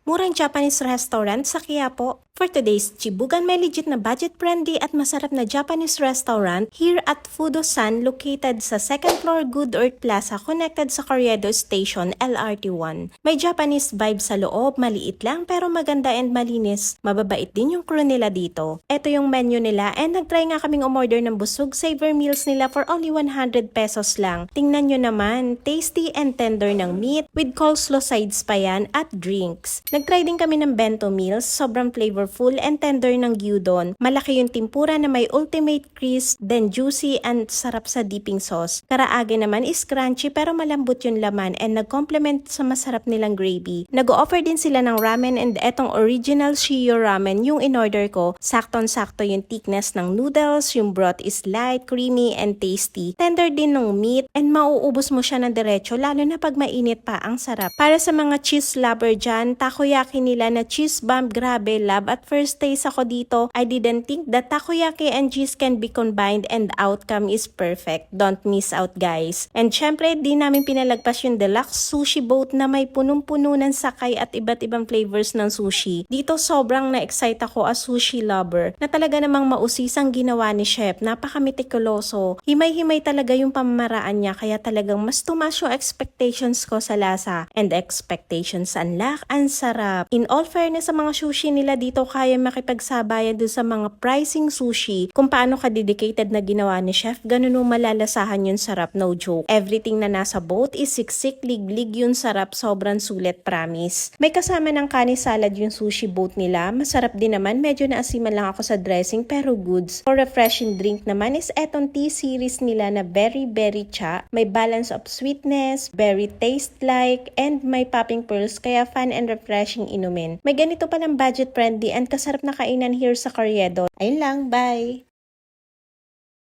Murang Japanese restaurant sa Quiapo. For today's Chibugan, may legit na budget-friendly at masarap na Japanese restaurant here at Fudo-san located sa second floor Good Earth Plaza connected sa Corriedo Station LRT1. May Japanese vibe sa loob, maliit lang pero maganda and malinis. Mababait din yung crew nila dito. Ito yung menu nila and nagtry nga kaming umorder ng busog saver meals nila for only 100 pesos lang. Tingnan nyo naman, tasty and tender ng meat with coleslaw sides pa yan at drinks. Nagtry din kami ng bento meals, sobrang flavorful and tender ng gyudon. Malaki yung tempura na may ultimate crisp, then juicy and sarap sa dipping sauce. Karaage naman is crunchy pero malambot yung laman and nag-complement sa masarap nilang gravy. Nag-offer din sila ng ramen and etong original Shiyo ramen yung in-order ko. Saktong-sakto yung thickness ng noodles, yung broth is light, creamy and tasty. Tender din ng meat and mauubos mo siya ng diretso lalo na pag mainit pa, ang sarap. Para sa mga cheese lover dyan, takoyaki nila na cheese bomb, grabe love. At first taste ako dito, I didn't think that takoyaki and cheese can be combined and outcome is perfect. Don't miss out guys. And syempre, di namin pinalagpas yung deluxe sushi boat na may punong-puno ng sakay at iba't ibang flavors ng sushi. Dito sobrang na-excite ako as sushi lover na talaga namang mausisang ginawa ni chef. Napaka-metikuloso. Himay-himay talaga yung pamamaraan niya kaya talagang mas tumaas yung expectations ko sa lasa. And expectations unlock, ang sarap. In all fairness sa mga sushi nila dito, kaya makipagsabayan dun sa mga pricing sushi. Kung paano ka-dedicated na ginawa ni chef, ganun yung malalasahan yung sarap, no joke. Everything na nasa boat is siksik, liglig yung sarap, sobrang sulit, promise. May kasama ng kani salad yung sushi boat nila. Masarap din naman, medyo naasiman lang ako sa dressing pero goods. For refreshing drink naman is etong tea series nila na berry cha. May balance of sweetness, berry taste-like, and may popping pearls kaya fun and refreshing inumin. May ganito palang budget-friendly and kasarap na kainan here sa Corriedo. Ayun lang, bye!